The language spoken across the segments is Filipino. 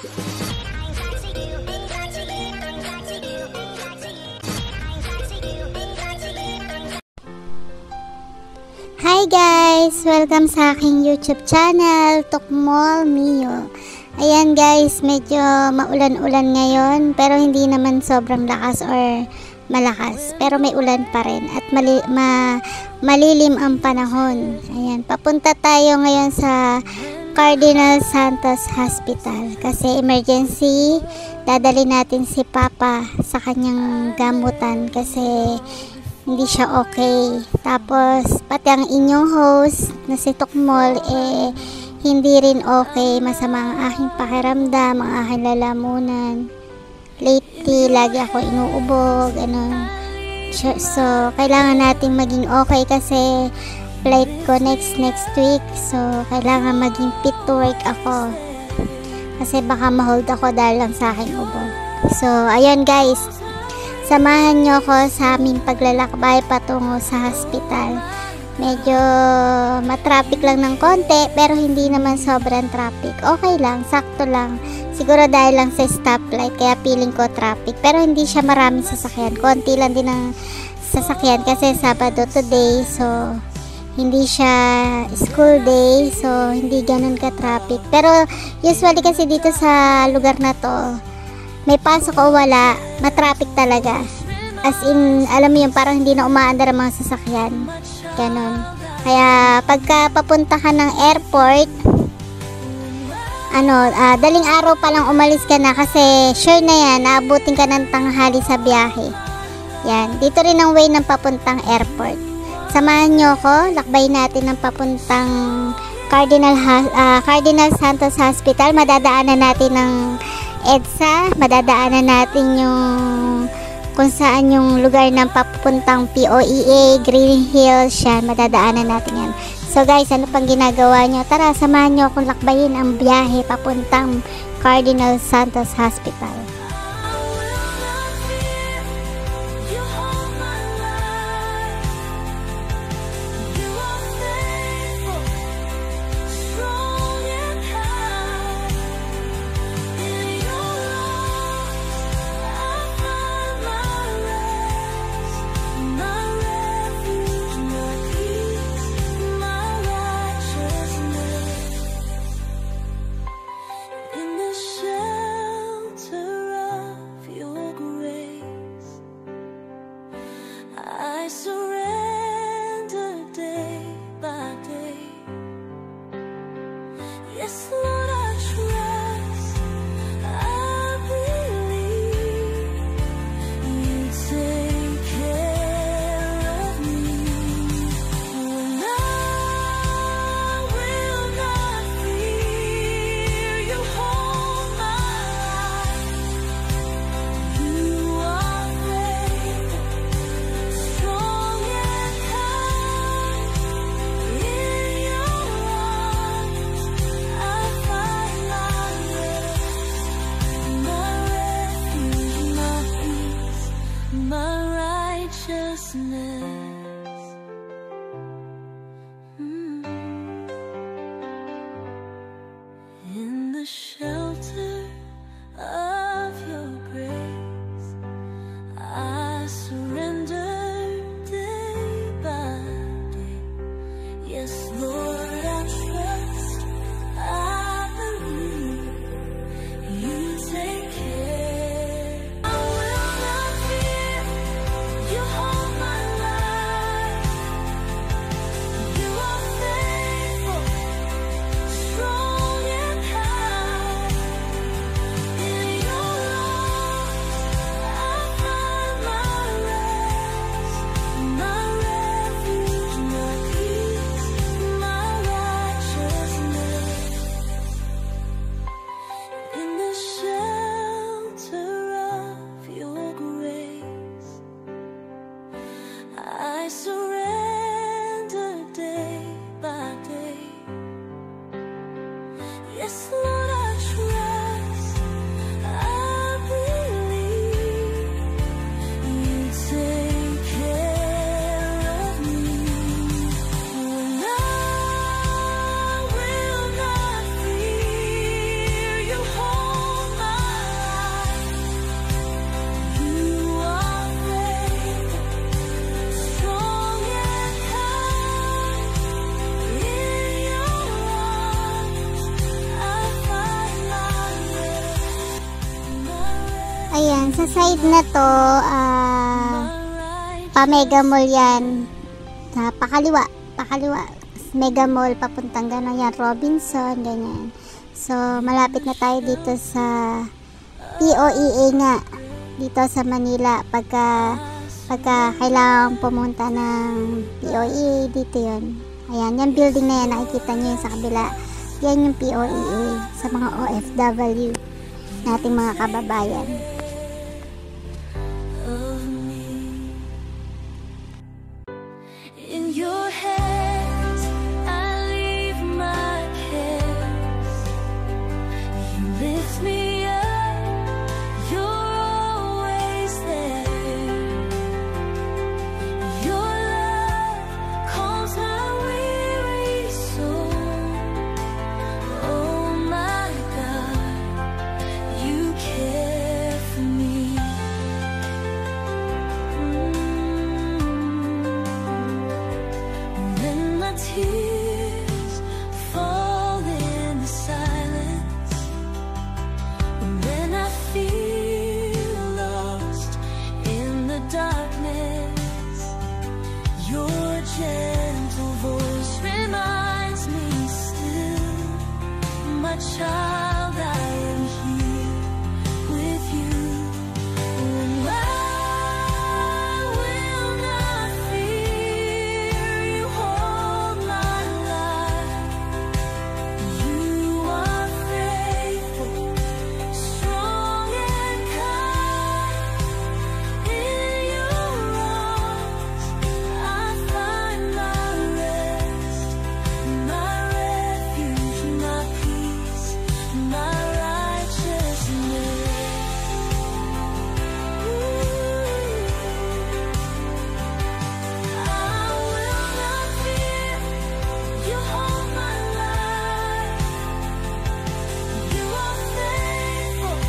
Hi guys! Welcome sa aking YouTube channel, Tukmol Mio. Ayan guys, medyo maulan-ulan ngayon pero hindi naman sobrang lakas or malakas. Pero may ulan pa rin at malilim ang panahon. Ayan, papunta tayo ngayon sa Cardinal Santos Hospital kasi emergency. Dadali natin si Papa sa kanyang gamutan kasi hindi siya okay. Tapos pati ang inyong host na si Tukmol hindi rin okay. Masama ang aking pakiramdam, ang aking lalamunan. Lately lagi ako inuubog, so kailangan nating maging okay kasi flight ko next week. So kailangan maging fit to work ako kasi baka ma-hold ako dahil lang sa aking ubo. So ayun guys, samahan nyo ko sa aming paglalakbay patungo sa hospital. Medyo matraffic lang ng konti pero hindi naman sobrang traffic. Okay lang, sakto lang. Siguro dahil lang sa stoplight kaya feeling ko traffic. Pero hindi siya maraming sasakyan. Konti lang din ang sasakyan kasi Sabado today. So hindi siya school day. So hindi ganun ka-traffic. Pero usually kasi dito sa lugar na to, may pasok o wala, matraffic talaga. As in, alam mo yun, parang hindi na umaandar ang mga sasakyan. Ganon. Kaya, pagka papunta ka ng airport, daling araw pa lang umalis ka na kasi sure na yan, naabutin ka ng tanghali sa biyahe. Yan. Dito rin ang way ng papuntang airport. Samahan nyo ko, lakbay natin ng papuntang Cardinal Santos Hospital. Madadaanan natin ng EDSA, madadaanan natin yung kung saan yung lugar ng papuntang POEA, Green Hills, yan, madadaanan natin yan. So guys, ano pang ginagawa nyo? Tara, samahan nyo akong lakbayin ang biyahe papuntang Cardinal Santos Hospital. Ayan, sa side na to, pa-Mega Mall yan. Pakaliwa. Mega Mall, papuntang gano'n yan, Robinson, ganyan. So, malapit na tayo dito sa POEA nga, dito sa Manila. Pagka kailangan pumunta ng POEA, dito yun. Ayan, yung building na yan, nakikita nyo yun sa kabila. Yan yung POEA sa mga OFW nating mga kababayan. Tears fall in the silence when I feel lost in the darkness. Your gentle voice reminds me still, my child, I am here with you. And I will not fear, you hold my life. You are faithful, strong and kind. In your arms I find my rest, my refuge, my peace, my righteousness. I will not fear, you hold my life. You are faithful,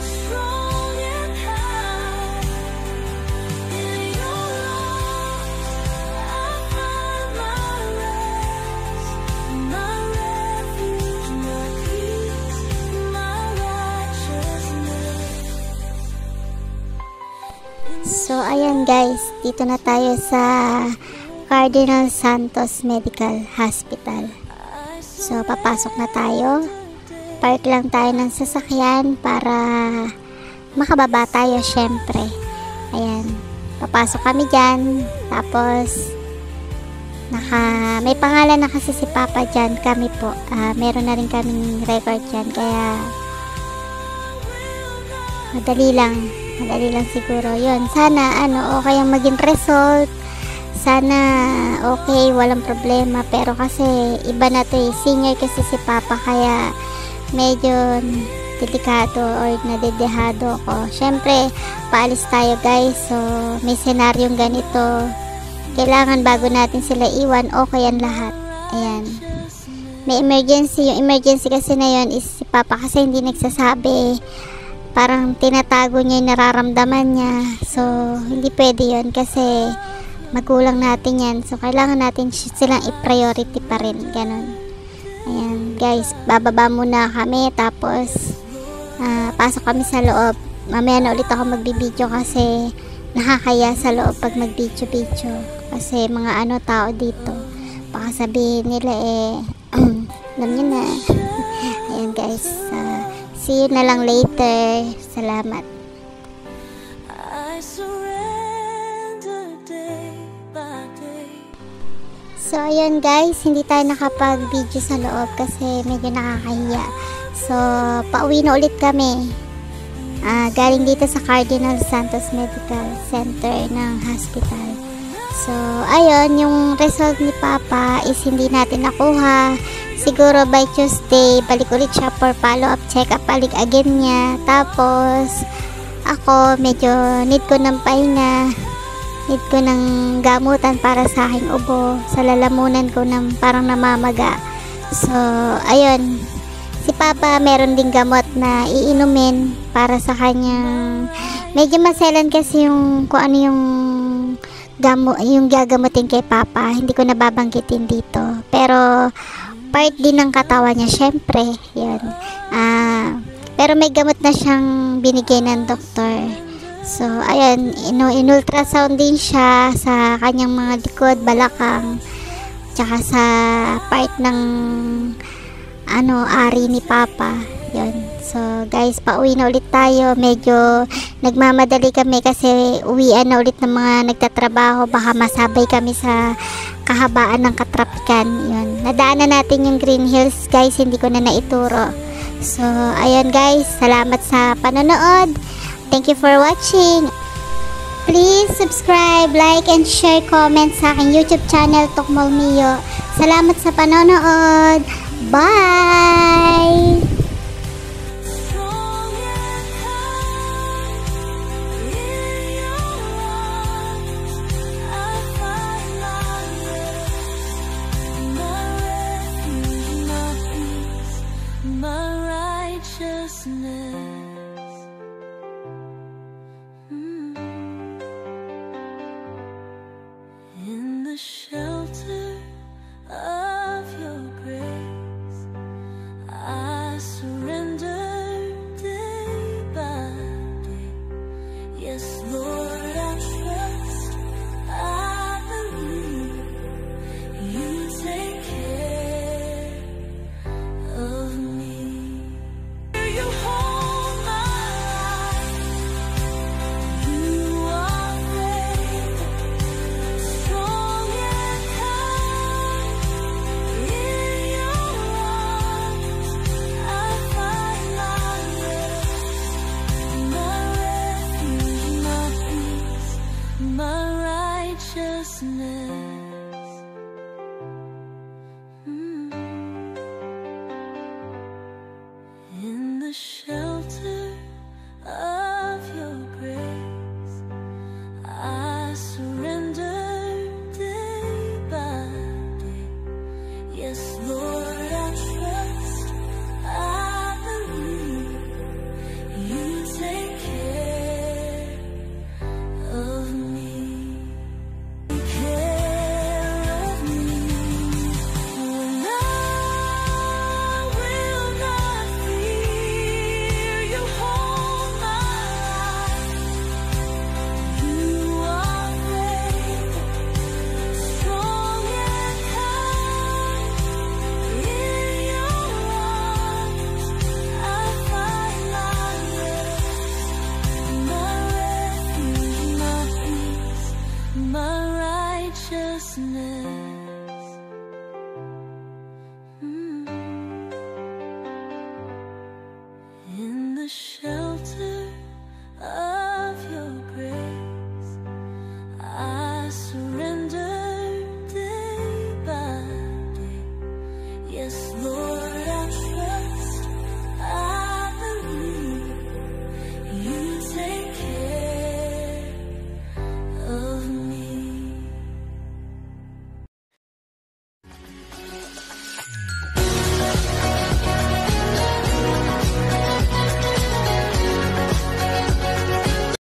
strong and kind. In your arms I find my rest, my refuge, my peace, my righteousness. So, ayan guys, dito na tayo sa Cardinal Santos Medical Hospital. So, papasok na tayo. Park lang tayo ng sasakyan para makababa tayo syempre. Ayan, papasok kami dyan. Tapos, may pangalan na kasi si Papa dyan. Kami po, meron na rin kaming record dyan. Kaya, madali lang siguro yun. Sana okay ang maging result, sana okay, walang problema. Pero kasi iba na to eh, senior kasi si Papa, kaya medyo delikado or nadedehado ako. Syempre paalis tayo guys, so may senaryong ganito, kailangan bago natin sila iwan okay ang lahat. Ayan, may emergency. Yung emergency kasi na yun is si Papa kasi hindi nagsasabi, parang tinatago niya yung nararamdaman niya. So, hindi pwede yun kasi magulang natin yan. So, kailangan natin silang i-priority pa rin. Ganon. Ayan, guys. Bababa muna kami. Tapos, pasok kami sa loob. Mamaya na ulit ako magbibideo kasi nakakaya sa loob pag magbideo-video. Kasi mga tao dito. Baka sabihin nila alam nyo na. Ayan, guys. See you na lang later. Salamat. I surrender day by day. So, ayun guys, hindi tayo nakapag-video sa loob kasi medyo nakakahiya. So, pauwi na ulit kami. Galing dito sa Cardinal Santos Medical Center ng hospital. So, ayun, yung result ni Papa is hindi natin nakuha. Siguro by Tuesday, balik ulit siya for follow-up check-up, balik again niya. Tapos, ako, medyo need ko ng pahinga. Need ko ng gamutan para sa aking ubo. Sa lalamunan ko ng parang namamaga. So, ayun. Si Papa, meron ding gamot na iinumin para sa kanyang... Medyo maselan kasi yung kung ano yung gagamutin kay Papa. Hindi ko nababanggitin dito. Pero, part din ng katawan niya, syempre. Yun. Pero may gamot na siyang binigay ng doktor. So, ayun, in-ultrasound din siya sa kanyang mga likod, balakang, tsaka sa part ng ari ni Papa. Yun. So, guys, pauwi na ulit tayo. Medyo nagmamadali kami kasi uwian na ulit ng mga nagtatrabaho. Baka masabay kami sa kahabaan ng katrapikan. Yun. Nadaanan natin yung Green Hills, guys. Hindi ko na naituro. So, ayun guys. Salamat sa panonood. Thank you for watching. Please subscribe, like, and share, comment sa aking YouTube channel, Tukmol Mio. Salamat sa panonood. Bye! Strong and high in your arms, I find my rest, my refuge, my peace, my righteousness. In the shelter of your grace, I surrender.